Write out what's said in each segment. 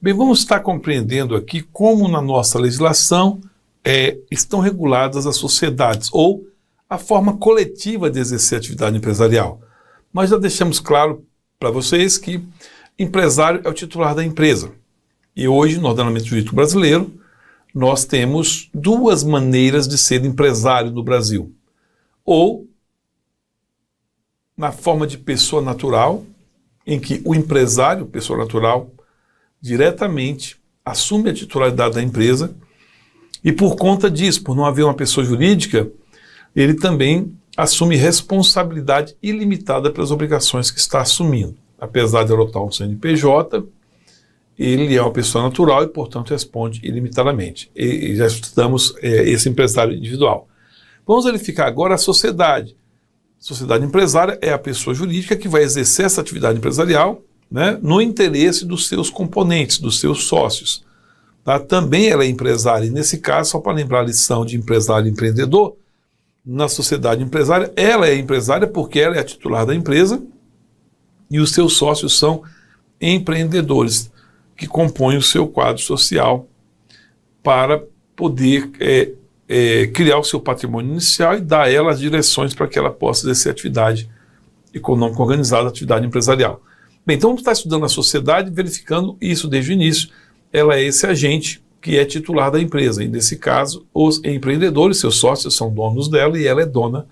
Bem, vamos estar compreendendo aqui como na nossa legislação estão reguladas as sociedades ou a forma coletiva de exercer atividade empresarial. Nós já deixamos claro para vocês que empresário é o titular da empresa. E hoje, no ordenamento jurídico brasileiro, nós temos duas maneiras de ser empresário no Brasil. Ou na forma de pessoa natural, em que o empresário, pessoa natural, diretamente assume a titularidade da empresa e por conta disso, por não haver uma pessoa jurídica, ele também assume responsabilidade ilimitada pelas obrigações que está assumindo. Apesar de adotar um CNPJ, ele é uma pessoa natural e, portanto, responde ilimitadamente. E já estudamos esse empresário individual. Vamos verificar agora a sociedade. A sociedade empresária é a pessoa jurídica que vai exercer essa atividade empresarial, né, no interesse dos seus componentes, dos seus sócios. Tá? Também ela é empresária, e nesse caso, só para lembrar a lição de empresário e empreendedor, na sociedade empresária, ela é empresária porque ela é a titular da empresa e os seus sócios são empreendedores que compõem o seu quadro social para poder criar o seu patrimônio inicial e dar a ela as direções para que ela possa exercer atividade econômica organizada, atividade empresarial. Bem, então vamos estar estudando a sociedade, verificando isso desde o início. Ela é esse agente que é titular da empresa. E nesse caso, os empreendedores, seus sócios, são donos dela e ela é dona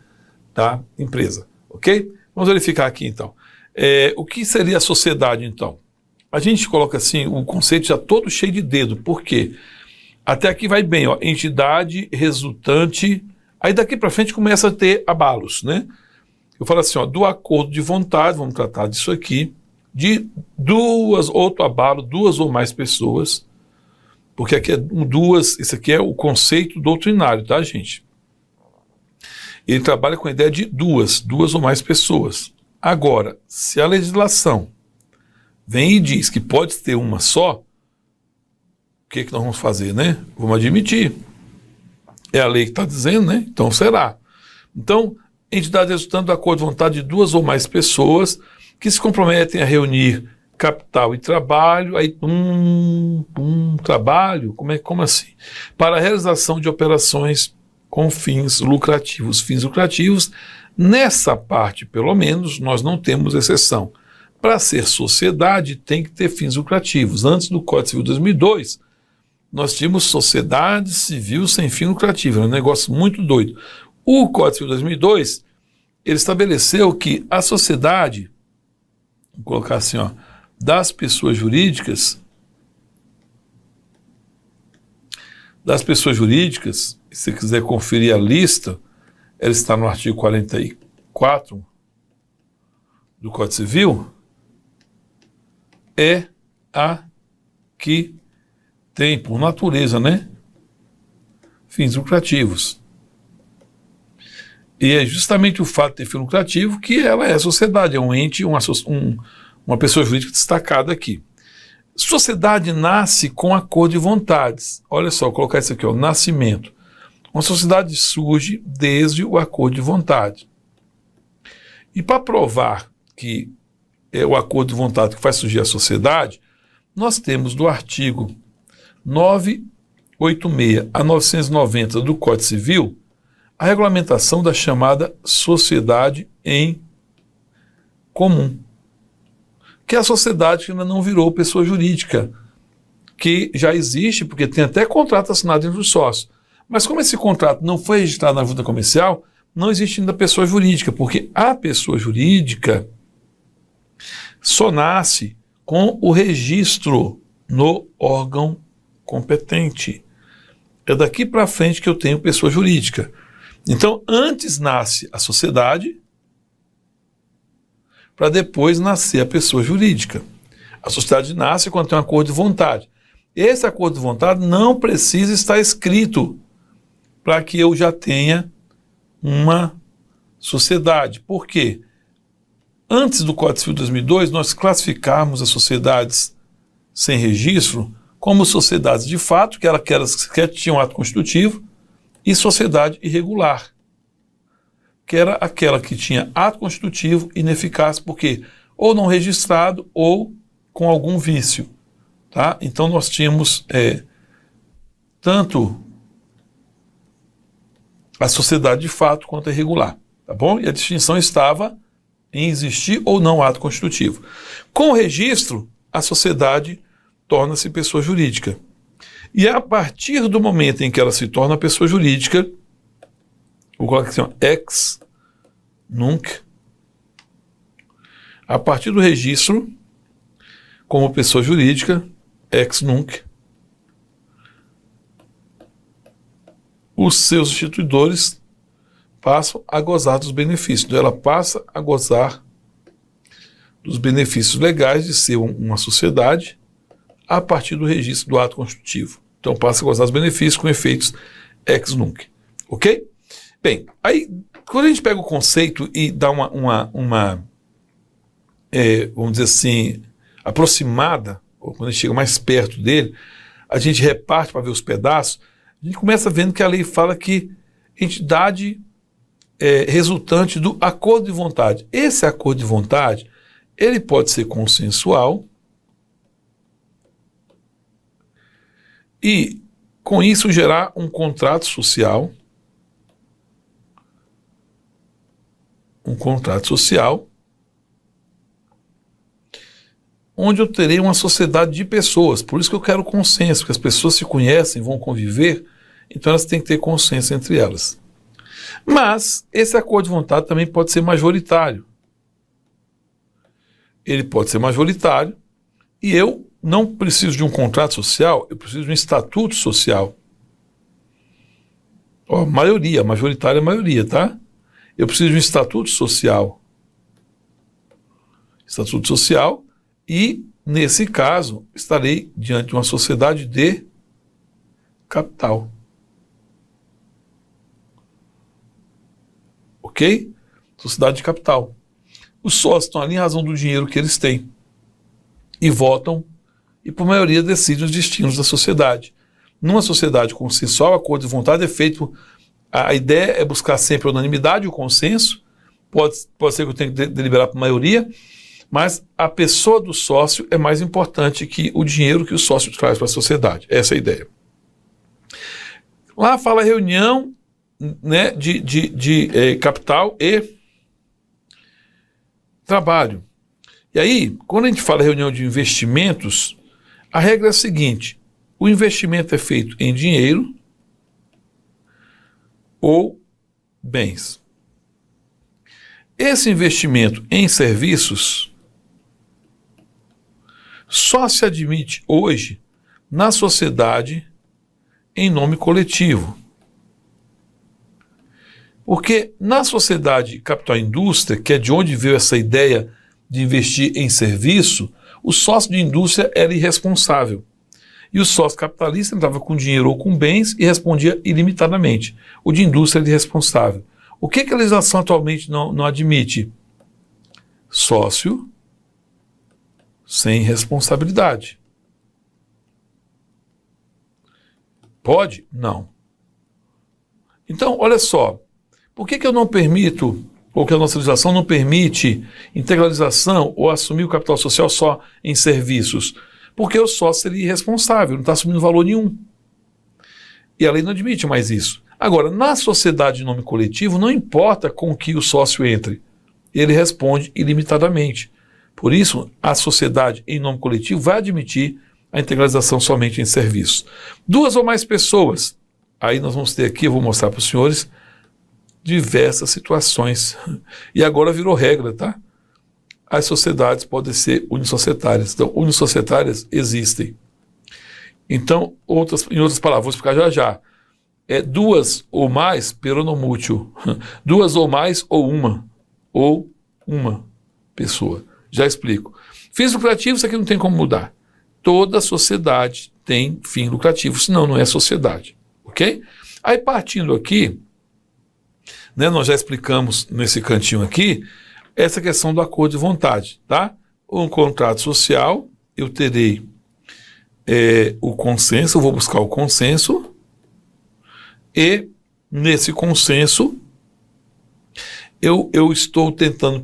da empresa. Ok? Vamos verificar aqui então. O que seria a sociedade então? A gente coloca assim, o conceito já todo cheio de dedo. Por quê? Até aqui vai bem, ó, entidade resultante. Aí daqui para frente começa a ter abalos, né? Eu falo assim, ó, do acordo de vontade, vamos tratar disso aqui, de outro abalo, duas ou mais pessoas, porque aqui é duas, isso aqui é o conceito doutrinário, tá, gente? Ele trabalha com a ideia de duas ou mais pessoas. Agora, se a legislação vem e diz que pode ter uma só, o que nós vamos fazer, né? Vamos admitir. É a lei que está dizendo, né? Então será. Então, entidade resultante do acordo de vontade de duas ou mais pessoas que se comprometem a reunir capital e trabalho, aí trabalho, como assim? Para a realização de operações com fins lucrativos. Fins lucrativos, nessa parte, pelo menos, nós não temos exceção. Para ser sociedade, tem que ter fins lucrativos. Antes do Código Civil de 2002, nós tínhamos sociedade civil sem fim lucrativo. Era um negócio muito doido. O Código Civil de 2002, ele estabeleceu que a sociedade, vou colocar assim, ó, das pessoas jurídicas, se você quiser conferir a lista, ela está no artigo 44 do Código Civil, é a que tem, por natureza, né, fins lucrativos. E é justamente o fato de ter fim lucrativo que ela é sociedade, é um ente, uma pessoa jurídica destacada aqui. Sociedade nasce com acordo de vontades. Olha só, vou colocar isso aqui, ó, nascimento. Uma sociedade surge desde o acordo de vontade. E para provar que é o acordo de vontade que faz surgir a sociedade, nós temos do artigo 986 a 990 do Código Civil a regulamentação da chamada sociedade em comum, que é a sociedade que ainda não virou pessoa jurídica, que já existe, porque tem até contrato assinado entre os sócios. Mas como esse contrato não foi registrado na junta comercial, não existe ainda pessoa jurídica, porque a pessoa jurídica só nasce com o registro no órgão competente. É daqui para frente que eu tenho pessoa jurídica. Então, antes nasce a sociedade, para depois nascer a pessoa jurídica. A sociedade nasce quando tem um acordo de vontade. Esse acordo de vontade não precisa estar escrito para que eu já tenha uma sociedade. Por quê? Antes do Código Civil de 2002, nós classificamos as sociedades sem registro como sociedades de fato, que eram aquelas que tinham ato constitutivo, e sociedade irregular, que era aquela que tinha ato constitutivo ineficaz, porque ou não registrado ou com algum vício. Tá? Então nós tínhamos tanto a sociedade de fato quanto a irregular. Tá bom? E a distinção estava em existir ou não ato constitutivo. Com o registro, a sociedade torna-se pessoa jurídica. E a partir do momento em que ela se torna pessoa jurídica, vou colocar aqui, ex nunc, a partir do registro, como pessoa jurídica, ex nunc, os seus instituidores passam a gozar dos benefícios. Então, ela passa a gozar dos benefícios legais de ser uma sociedade a partir do registro do ato constitutivo. Então, passa a gozar dos benefícios com efeitos ex nunc. Ok? Bem, aí, quando a gente pega o conceito e dá vamos dizer assim, aproximada, ou quando a gente chega mais perto dele, a gente reparte para ver os pedaços, a gente começa vendo que a lei fala que entidade resultante do acordo de vontade. Esse acordo de vontade, ele pode ser consensual e, com isso, gerar um contrato social, onde eu terei uma sociedade de pessoas. Por isso que eu quero consenso, porque as pessoas se conhecem, vão conviver, então elas têm que ter consenso entre elas. Mas esse acordo de vontade também pode ser majoritário. Ele pode ser majoritário e eu não preciso de um contrato social, eu preciso de um estatuto social. Maioria, majoritária é maioria, tá? Eu preciso de um estatuto social. Estatuto social e, nesse caso, estarei diante de uma sociedade de capital. Ok? Sociedade de capital. Os sócios estão ali em razão do dinheiro que eles têm. E votam, e por maioria decidem os destinos da sociedade. Numa sociedade consensual, acordo de vontade é feito. A ideia é buscar sempre a unanimidade, o consenso. Pode ser que eu tenha que deliberar por maioria, mas a pessoa do sócio é mais importante que o dinheiro que o sócio traz para a sociedade. Essa é a ideia. Lá fala reunião, né, de capital e trabalho. E aí, quando a gente fala reunião de investimentos, a regra é a seguinte: o investimento é feito em dinheiro ou bens. Esse investimento em serviços só se admite hoje na sociedade em nome coletivo. Porque na sociedade capital-indústria, que é de onde veio essa ideia de investir em serviço, o sócio de indústria era irresponsável. E o sócio capitalista entrava com dinheiro ou com bens e respondia ilimitadamente. O de indústria era irresponsável. O que a legislação atualmente não admite? Sócio sem responsabilidade. Pode? Não. Então, olha só. Por que eu não permito, ou que a nossa legislação não permite integralização ou assumir o capital social só em serviços? Porque o sócio seria irresponsável, não está assumindo valor nenhum. E a lei não admite mais isso. Agora, na sociedade de nome coletivo, não importa com que o sócio entre, ele responde ilimitadamente. Por isso, a sociedade em nome coletivo vai admitir a integralização somente em serviços. 2 ou mais pessoas, aí nós vamos ter aqui, eu vou mostrar para os senhores, diversas situações. E agora virou regra, tá? As sociedades podem ser unissocietárias. Então, unissocietárias existem. Então, em outras palavras, vou explicar já já. 2 ou mais, peronomútil. 2 ou mais ou uma pessoa. Já explico. Fins lucrativos, isso aqui não tem como mudar. Toda sociedade tem fim lucrativo, senão não é sociedade. Ok? Aí, partindo aqui, né, nós já explicamos nesse cantinho aqui, essa questão do acordo de vontade, tá? Um contrato social, eu terei o consenso, eu vou buscar o consenso, e nesse consenso eu estou tentando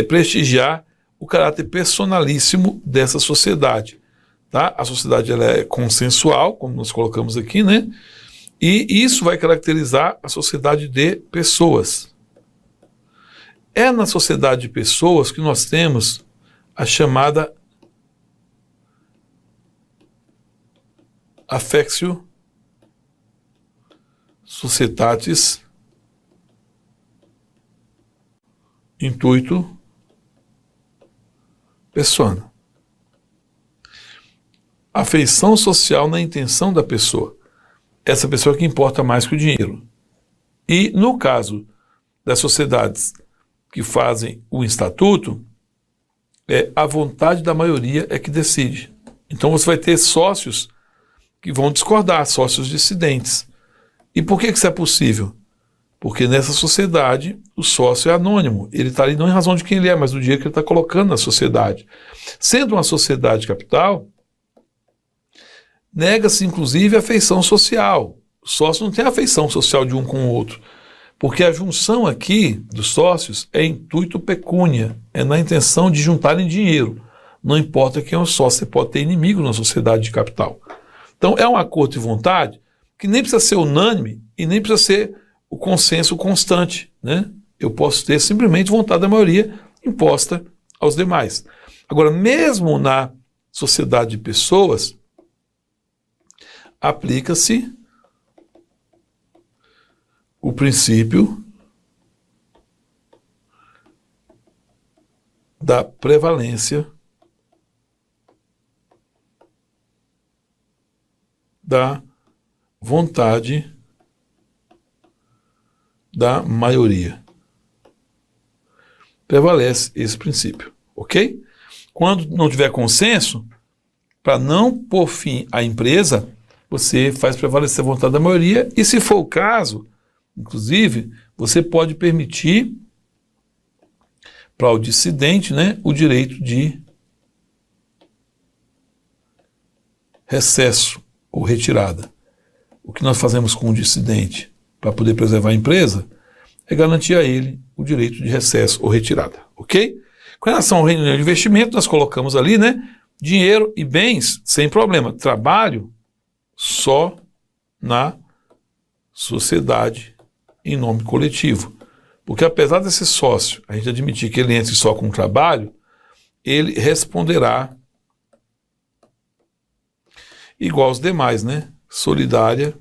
prestigiar o caráter personalíssimo dessa sociedade. tá? A sociedade ela é consensual, como nós colocamos aqui, né? E isso vai caracterizar a sociedade de pessoas. É na sociedade de pessoas que nós temos a chamada affectio societatis intuito persona. Afeição social na intenção da pessoa. Essa pessoa que importa mais que o dinheiro. E no caso das sociedades que fazem o estatuto, a vontade da maioria é que decide. Então você vai ter sócios que vão discordar, sócios dissidentes. E por que isso é possível? Porque nessa sociedade o sócio é anônimo. Ele está ali não em razão de quem ele é, mas do dinheiro que ele está colocando na sociedade. Sendo uma sociedade capital, nega-se inclusive a afeição social. O sócio não tem afeição social de um com o outro. Porque a junção aqui dos sócios é intuito pecúnia, é na intenção de juntarem dinheiro. Não importa quem é o sócio, você pode ter inimigo na sociedade de capital. Então é um acordo de vontade que nem precisa ser unânime e nem precisa ser o consenso constante, né? Eu posso ter simplesmente vontade da maioria imposta aos demais. Agora, mesmo na sociedade de pessoas, aplica-se o princípio da prevalência da vontade da maioria. Prevalece esse princípio, ok? Quando não tiver consenso, para não pôr fim à empresa, você faz prevalecer a vontade da maioria e, se for o caso, inclusive, você pode permitir para o dissidente, né, o direito de recesso ou retirada. O que nós fazemos com o dissidente para poder preservar a empresa é garantir a ele o direito de recesso ou retirada, ok? Com relação ao reino de investimento, nós colocamos ali, né, dinheiro e bens sem problema. Trabalho só na sociedade em nome coletivo. Porque apesar desse sócio, a gente admitir que ele entre só com o trabalho, ele responderá igual aos demais, né? Solidária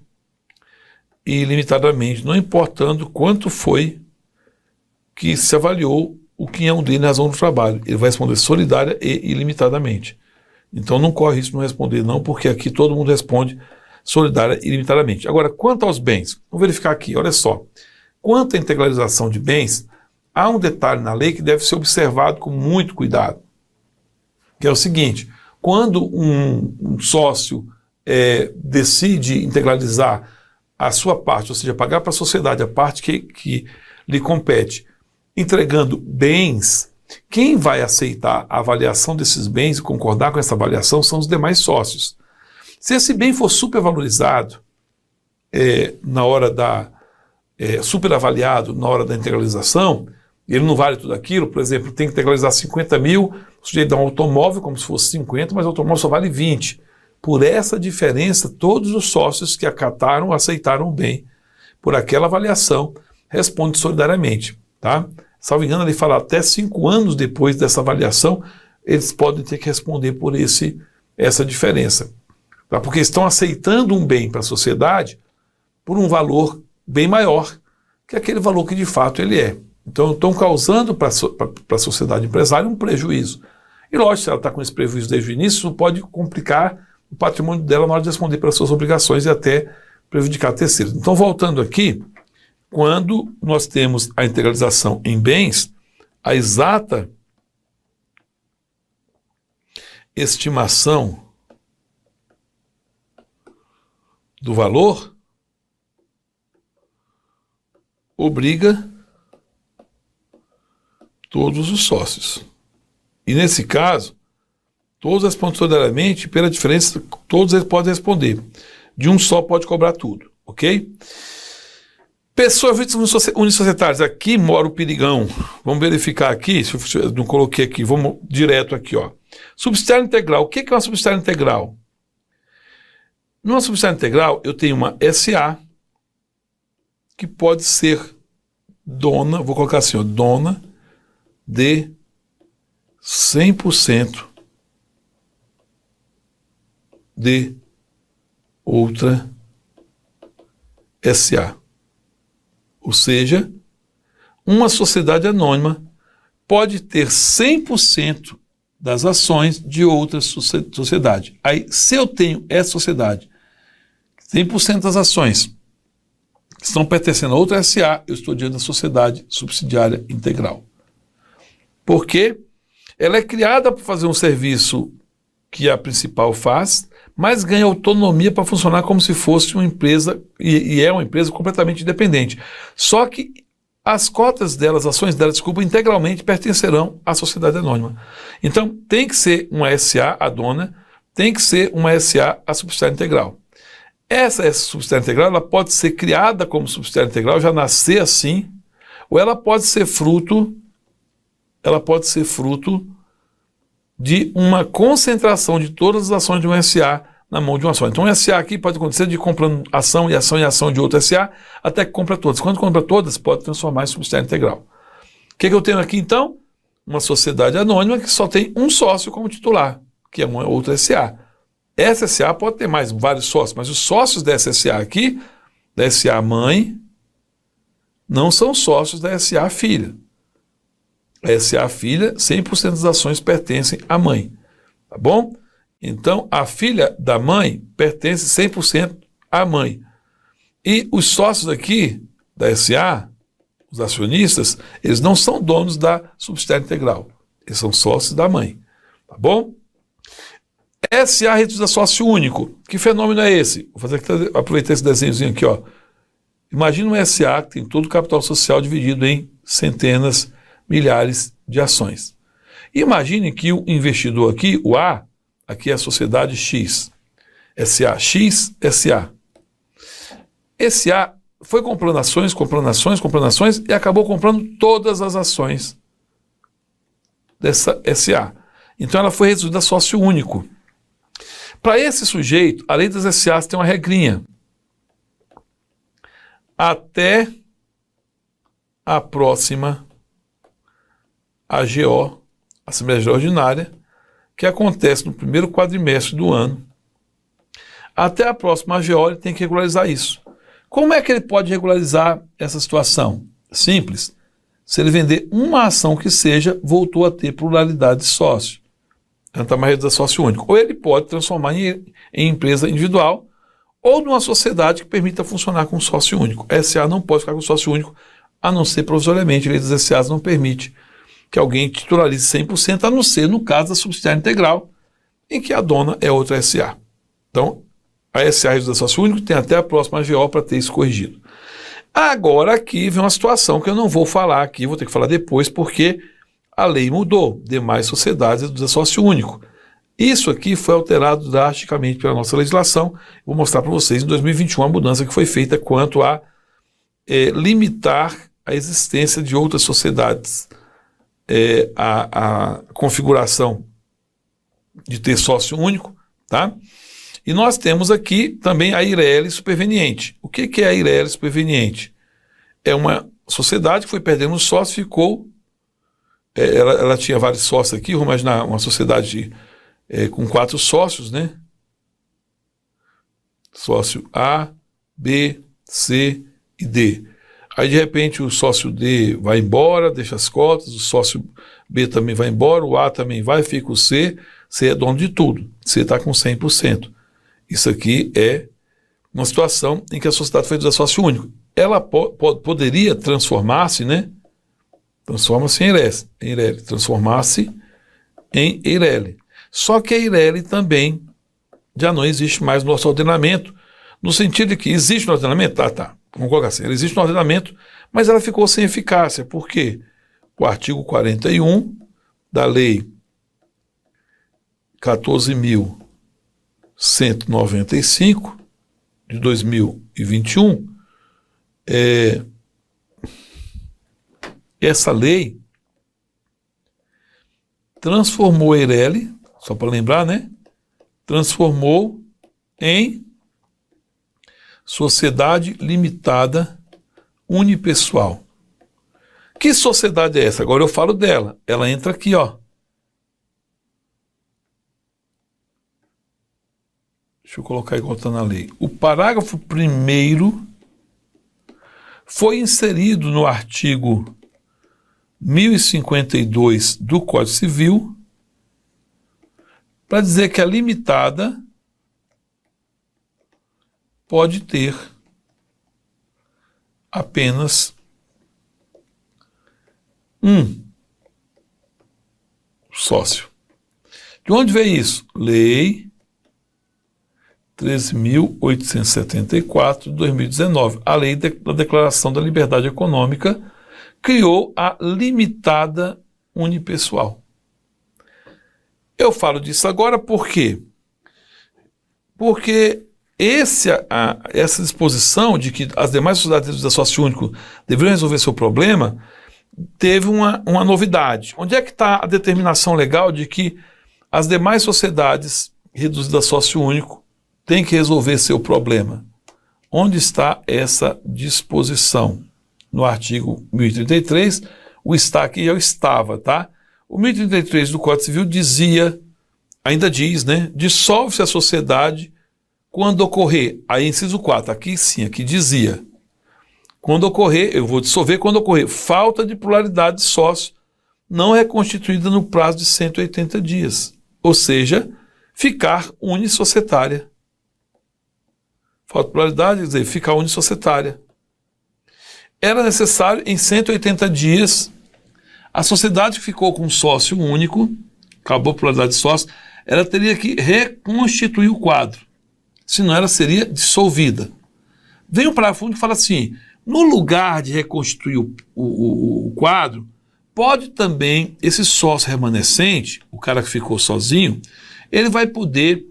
e ilimitadamente, não importando quanto foi que se avaliou o quinhão dele na razão do trabalho. Ele vai responder solidária e ilimitadamente. Então não corre isso não responder não, porque aqui todo mundo responde solidária e ilimitadamente. Agora, quanto aos bens, vamos verificar aqui, olha só. Quanto à integralização de bens, há um detalhe na lei que deve ser observado com muito cuidado, que é o seguinte: quando um sócio decide integralizar a sua parte, ou seja, pagar para a sociedade a parte que lhe compete, entregando bens, quem vai aceitar a avaliação desses bens e concordar com essa avaliação são os demais sócios. Se esse bem for supervalorizado na hora superavaliado na hora da integralização, ele não vale tudo aquilo, por exemplo, tem que integralizar 50 mil, o sujeito dá um automóvel como se fosse 50, mas o automóvel só vale 20. Por essa diferença, todos os sócios que acataram, aceitaram o bem por aquela avaliação, respondem solidariamente, tá? Salvo engano, ele fala até 5 anos depois dessa avaliação, eles podem ter que responder por essa diferença. Tá? Porque estão aceitando um bem para a sociedade por um valor bem maior que aquele valor que de fato ele é. Então estão causando para a sociedade empresária um prejuízo. E lógico, se ela está com esse prejuízo desde o início, isso pode complicar o patrimônio dela na hora de responder pelas suas obrigações e até prejudicar terceiros. Então, voltando aqui, quando nós temos a integralização em bens, a exata estimação do valor obriga todos os sócios. E nesse caso, todos respondem solidariamente, pela diferença, todos eles podem responder. De um só pode cobrar tudo, ok? Pessoas unissocietárias, aqui mora o perigão. Vamos verificar aqui, se eu não coloquei aqui, vamos direto aqui, ó. Subsidiária integral. O que é uma subsidiária integral? Numa subsidiária integral, eu tenho uma SA, que pode ser dona, vou colocar assim, ó, dona de 100% de outra SA. Ou seja, uma sociedade anônima pode ter 100% das ações de outra sociedade. Aí, se eu tenho essa sociedade, 100% das ações que estão pertencendo a outra SA, eu estou diante da sociedade subsidiária integral. Porque ela é criada para fazer um serviço que a principal faz, mas ganha autonomia para funcionar como se fosse uma empresa, e é uma empresa completamente independente. Só que as cotas delas, as ações delas, integralmente pertencerão à sociedade anônima. Então, tem que ser uma SA, a dona, tem que ser uma SA, a subsidiária integral. Essa subsidiária integral, ela pode ser criada como subsidiária integral, já nascer assim, ou ela pode ser fruto de uma concentração de todas as ações de uma SA na mão de uma só. Então, um SA aqui pode acontecer de comprando ação e ação de outra SA, até que compra todas. Quando compra todas, pode transformar em subsidiária integral. O que eu tenho aqui, então? Uma sociedade anônima que só tem um sócio como titular, que é uma outra SA. Essa SA pode ter vários sócios, mas os sócios dessa SA aqui, da SA mãe, não são sócios da SA filha. A SA filha, 100% das ações pertencem à mãe. Tá bom? Então, a filha da mãe pertence 100% à mãe. E os sócios aqui da SA, os acionistas, eles não são donos da subsidiária integral. Eles são sócios da mãe. Tá bom? SA reduz a sócio único. Que fenômeno é esse? Vou fazer aqui, aproveitar esse desenhozinho aqui, ó. Imagina um SA que tem todo o capital social dividido em centenas, milhares de ações. Imagine que o investidor aqui, o A, aqui é a sociedade X, SA, X, SA. Esse A foi comprando ações e acabou comprando todas as ações dessa SA. Então ela foi reduzida a sócio único. Para esse sujeito, a lei das SAs tem uma regrinha. Até a próxima AGO, Assembleia Geral Ordinária, que acontece no primeiro quadrimestre do ano, até a próxima AGO ele tem que regularizar isso. Como é que ele pode regularizar essa situação? Simples. Se ele vender uma ação que seja, voltou a ter pluralidade de sócio. Não está mais reduzida a sócio único. Ou ele pode transformar em empresa individual ou numa sociedade que permita funcionar com sócio único. A SA não pode ficar com sócio único, a não ser provisoriamente. A lei das SAs não permite que alguém titularize 100%, a não ser no caso da subsidiária integral, em que a dona é outra SA. Então, a SA reduzida a sócio único tem até a próxima AGO para ter isso corrigido. Agora aqui vem uma situação que eu não vou falar aqui, vou ter que falar depois, porque a lei mudou. Demais sociedades reduzem a sócio único. Isso aqui foi alterado drasticamente pela nossa legislação. Vou mostrar para vocês em 2021 a mudança que foi feita quanto a limitar a existência de outras sociedades, a configuração de ter sócio único, tá? E nós temos aqui também a IRL superveniente. O que é a IRL superveniente? É uma sociedade que foi perdendo sócio, ficou... ela tinha vários sócios aqui, vamos imaginar uma sociedade com 4 sócios, né? Sócio A, B, C e D. Aí, de repente, o sócio D vai embora, deixa as cotas, o sócio B também vai embora, o A também vai, fica o C. C é dono de tudo. C está com 100%. Isso aqui é uma situação em que a sociedade foi reduzida a sócio único. Ela poderia transformar-se, né? Transforma-se em EIRELI. Transformar-se em EIRELI. Só que a EIRELI também já não existe mais no nosso ordenamento, no sentido de que existe no ordenamento, vamos colocar assim, ela existe no ordenamento, mas ela ficou sem eficácia. Por quê? O artigo 41 da Lei 14.195 de 2021, essa lei transformou a EIRELI, só para lembrar, né? Transformou em sociedade limitada unipessoal. Que sociedade é essa? Agora eu falo dela. Ela entra aqui, ó. Deixa eu colocar igual está na lei. O parágrafo 1º foi inserido no artigo 1052 do Código Civil para dizer que a limitada pode ter apenas um sócio. De onde veio isso? Lei 13.874 de 2019. A Lei da Declaração da Liberdade Econômica criou a limitada unipessoal. Eu falo disso agora por quê? Porque essa disposição de que as demais sociedades de sócio único deveriam resolver seu problema teve uma novidade. Onde é que está a determinação legal de que as demais sociedades reduzidas a sócio único têm que resolver seu problema? Onde está essa disposição? No artigo 1033, o está aqui é o estava, tá? O 1033 do Código Civil dizia, ainda diz, né? Dissolve-se a sociedade quando ocorrer, aí inciso 4, aqui sim, aqui dizia, quando ocorrer, eu vou dissolver quando ocorrer falta de pluralidade de sócio não reconstituída no prazo de 180 dias, ou seja, ficar unissocietária. Falta de pluralidade, quer dizer, ficar unissocietária. Era necessário, em 180 dias, a sociedade que ficou com um sócio único, acabou a pluralidade de sócio, ela teria que reconstituir o quadro. Senão ela seria dissolvida. Vem um parágrafo único que fala assim, no lugar de reconstituir o quadro, pode também, esse sócio remanescente, o cara que ficou sozinho, ele vai poder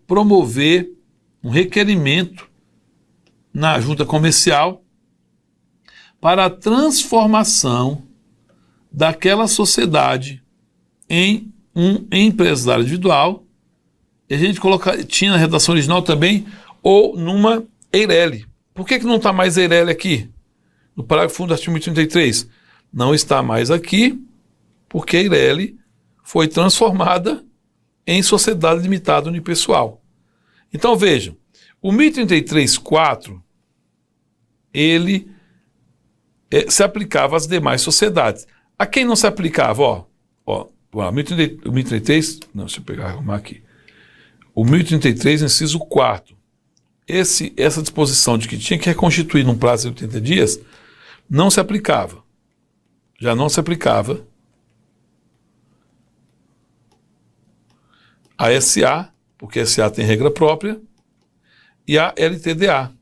promover um requerimento na junta comercial para a transformação daquela sociedade em um empresário individual. A gente tinha na redação original também, ou numa EIRELI. Por que não está mais EIRELI aqui? No parágrafo 1 do artigo 1033. Não está mais aqui, porque a EIRELI foi transformada em sociedade limitada unipessoal. Então vejam, o 1033.4, ele se aplicava às demais sociedades. A quem não se aplicava? O 1033, não, deixa eu arrumar aqui. O 1033, inciso 4. Essa disposição de que tinha que reconstituir num prazo de 80 dias não se aplicava. Já não se aplicava a SA, porque a SA tem regra própria, e a LTDA.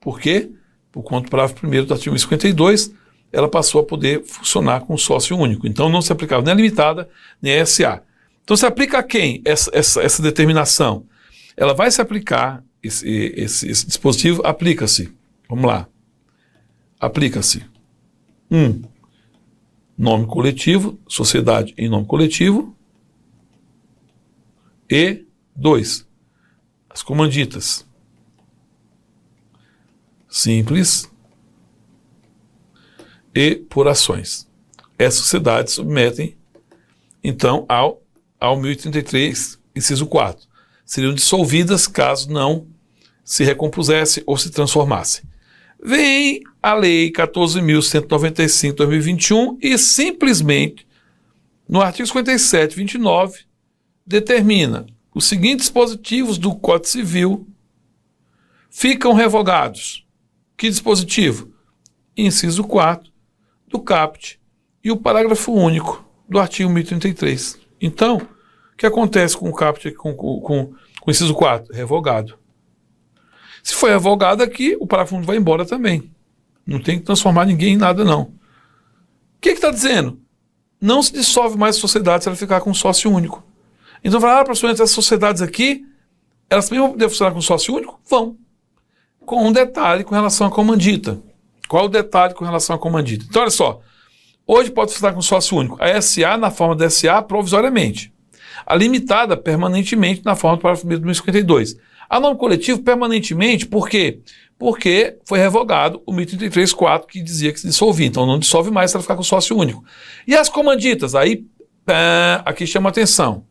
Por quê? Por conta do parágrafo 1º do artigo 52, ela passou a poder funcionar com sócio único. Então não se aplicava nem a limitada, nem a SA. Então se aplica a quem essa determinação? Ela vai se aplicar, esse dispositivo aplica-se. Vamos lá. Aplica-se. 1. Nome coletivo, sociedade em nome coletivo. E 2. As comanditas. Simples e por ações. Essas sociedades submetem, então, ao 1033, inciso 4. Seriam dissolvidas caso não se recompusesse ou se transformasse. Vem a Lei 14.195 de 2021 e simplesmente, no artigo 57, 29, determina os seguintes dispositivos do Código Civil ficam revogados. Que dispositivo? Inciso 4 do caput e o parágrafo único do artigo 1033. Então, o que acontece com o caput com o inciso 4? Revogado. Se for revogado aqui, o parágrafo único vai embora também. Não tem que transformar ninguém em nada, não. O que está dizendo? Não se dissolve mais a sociedade se ela ficar com um sócio único. Então, professor, essas sociedades aqui, elas também vão poder funcionar com sócio único? Vão. Com um detalhe com relação à comandita. Qual o detalhe com relação à comandita? Então, olha só. Hoje pode funcionar com sócio único. A SA, na forma da SA, provisoriamente. A limitada, permanentemente, na forma do parágrafo 1º do 1052. A norma coletiva, permanentemente, por quê? Porque foi revogado o 1033-4, que dizia que se dissolvia. Então não dissolve mais para ficar com sócio único. E as comanditas? Aí, aqui chama atenção.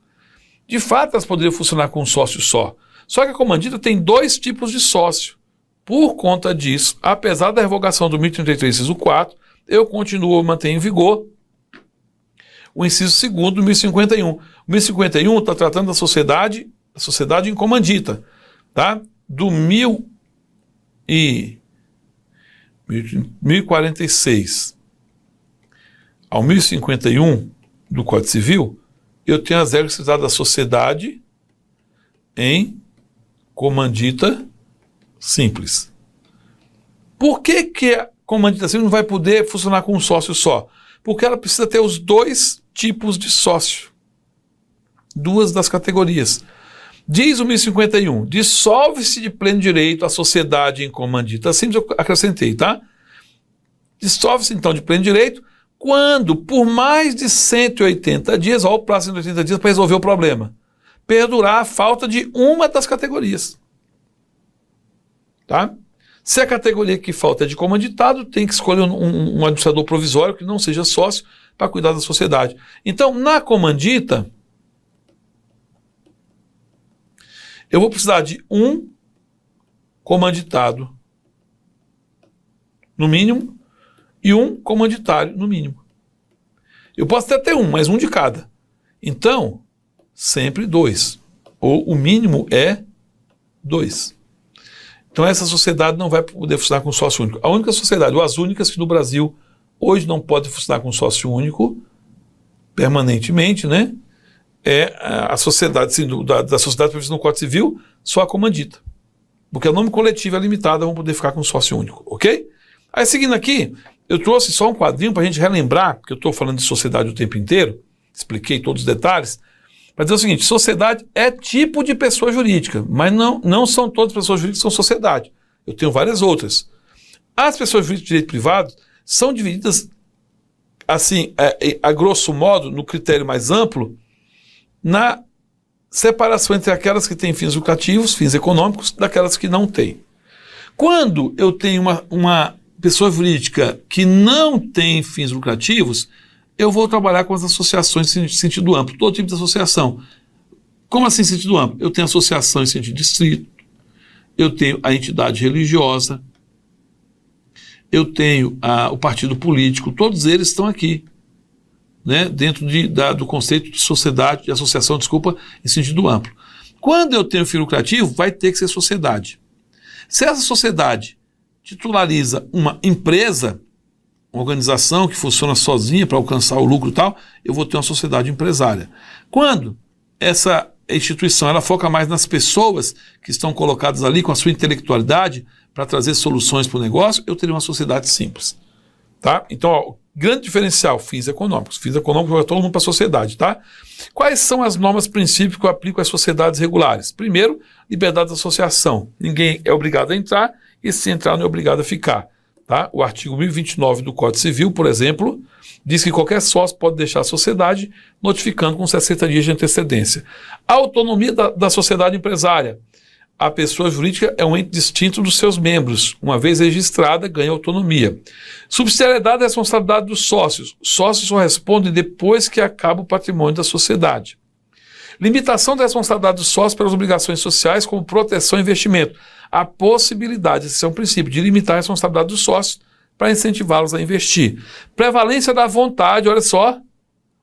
De fato, elas poderiam funcionar com um sócio só. Só que a comandita tem 2 tipos de sócio. Por conta disso, apesar da revogação do 1033, inciso 4, eu continuo, mantenho em vigor o inciso 2º do 1051. O 1051 está tratando da sociedade em comandita, tá? Do 1046 ao 1051 do Código Civil, eu tenho as regras citadas da sociedade em comandita simples. Por que a comandita simples não vai poder funcionar com um sócio só? Porque ela precisa ter os 2 tipos de sócio. 2 das categorias. Diz o 1051, dissolve-se de pleno direito a sociedade em comandita simples, eu acrescentei, tá? Dissolve-se então de pleno direito quando, por mais de 180 dias, olha o prazo de 180 dias para resolver o problema, perdurar a falta de uma das categorias. Tá? Se a categoria que falta é de comanditado, tem que escolher um administrador provisório que não seja sócio para cuidar da sociedade. Então, na comandita, eu vou precisar de um comanditado, no mínimo, e um comanditário, no mínimo. Eu posso até ter mas um de cada. Então, sempre 2. Ou o mínimo é 2. Então, essa sociedade não vai poder funcionar com sócio único. A única sociedade, ou as únicas que no Brasil hoje não podem funcionar com sócio único, permanentemente, né? É a sociedade, assim, da sociedade prevista no Código Civil, só a comandita. Porque o nome coletivo é limitado, vão poder ficar com sócio único, ok? Aí, seguindo aqui, eu trouxe só um quadrinho para a gente relembrar, porque eu estou falando de sociedade o tempo inteiro, expliquei todos os detalhes, para dizer o seguinte: sociedade é tipo de pessoa jurídica, mas não são todas as pessoas jurídicas que são sociedade. Eu tenho várias outras. As pessoas jurídicas de direito privado são divididas, assim, a grosso modo, no critério mais amplo, na separação entre aquelas que têm fins lucrativos, fins econômicos, daquelas que não têm. Quando eu tenho uma pessoa jurídica que não tem fins lucrativos, eu vou trabalhar com as associações em sentido amplo, todo tipo de associação. Como assim em sentido amplo? Eu tenho associação em sentido distrito, eu tenho a entidade religiosa, eu tenho o partido político, todos eles estão aqui, né, dentro do conceito de sociedade, de associação, em sentido amplo. Quando eu tenho fim lucrativo, vai ter que ser sociedade. Se essa sociedade titulariza uma empresa, uma organização que funciona sozinha para alcançar o lucro e tal, eu vou ter uma sociedade empresária. Quando essa instituição ela foca mais nas pessoas que estão colocadas ali com a sua intelectualidade para trazer soluções para o negócio, eu teria uma sociedade simples. Tá? Então, ó, grande diferencial, fins econômicos. Fins econômicos vai todo mundo para a sociedade, tá? Quais são as normas, princípios que eu aplico às sociedades regulares? Primeiro, liberdade de associação. Ninguém é obrigado a entrar e se entrar não é obrigado a ficar. Tá? O artigo 1029 do Código Civil, por exemplo, diz que qualquer sócio pode deixar a sociedade notificando com 60 dias de antecedência. A autonomia da sociedade empresária. A pessoa jurídica é um ente distinto dos seus membros. Uma vez registrada, ganha autonomia. Subsidiariedade e responsabilidade dos sócios. Os sócios só respondem depois que acaba o patrimônio da sociedade. Limitação da responsabilidade dos sócios pelas obrigações sociais, como proteção e investimento. A possibilidade, esse é um princípio, de limitar a responsabilidade dos sócios para incentivá-los a investir. Prevalência da vontade, olha só,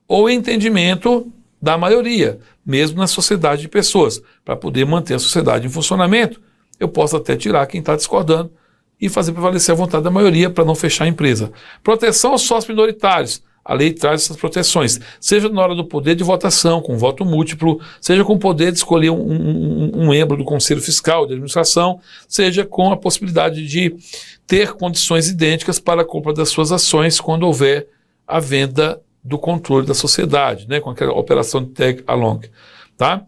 ou entendimento da maioria, mesmo na sociedade de pessoas. Para poder manter a sociedade em funcionamento, eu posso até tirar quem está discordando e fazer prevalecer a vontade da maioria para não fechar a empresa. Proteção aos sócios minoritários. A lei traz essas proteções, seja na hora do poder de votação, com voto múltiplo, seja com o poder de escolher um membro do Conselho Fiscal de Administração, seja com a possibilidade de ter condições idênticas para a compra das suas ações quando houver a venda do controle da sociedade, né, com aquela operação de tag along. Tá?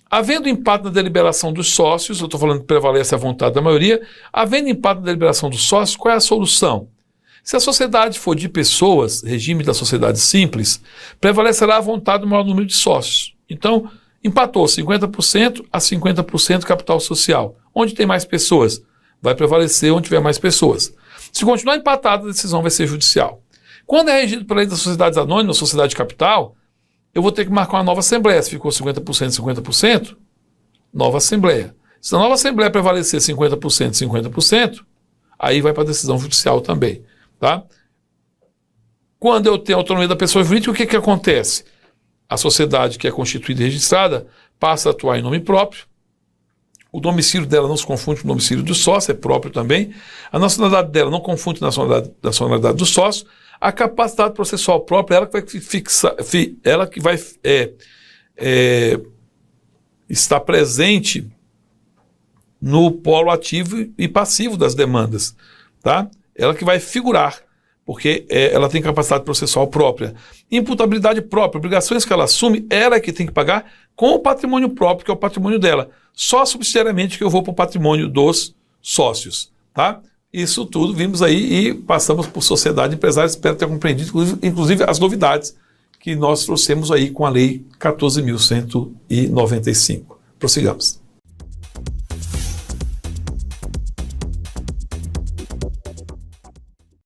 Havendo empate na deliberação dos sócios, eu estou falando que prevalece a vontade da maioria, havendo empate na deliberação dos sócios, qual é a solução? Se a sociedade for de pessoas, regime da sociedade simples, prevalecerá a vontade do maior número de sócios. Então, empatou 50% a 50% capital social. Onde tem mais pessoas? Vai prevalecer onde tiver mais pessoas. Se continuar empatado, a decisão vai ser judicial. Quando é regido pela lei das sociedades anônimas, sociedade de capital, eu vou ter que marcar uma nova assembleia. Se ficou 50%, 50%, nova assembleia. Se a nova assembleia prevalecer 50%, 50%, aí vai para a decisão judicial também. Tá? Quando eu tenho autonomia da pessoa jurídica, o que acontece? A sociedade que é constituída e registrada passa a atuar em nome próprio. O domicílio dela não se confunde com o domicílio do sócio, é próprio também. A nacionalidade dela não confunde com a nacionalidade do sócio. A capacidade processual própria, ela que vai fixar, ela que vai estar presente no polo ativo e passivo das demandas. Tá? Ela que vai figurar, porque ela tem capacidade processual própria. Imputabilidade própria, obrigações que ela assume, ela é que tem que pagar com o patrimônio próprio, que é o patrimônio dela. Só subsidiariamente que eu vou para o patrimônio dos sócios. Tá? Isso tudo vimos aí e passamos por sociedade empresária. Espero ter compreendido, inclusive, as novidades que nós trouxemos aí com a Lei 14.195. Prossigamos.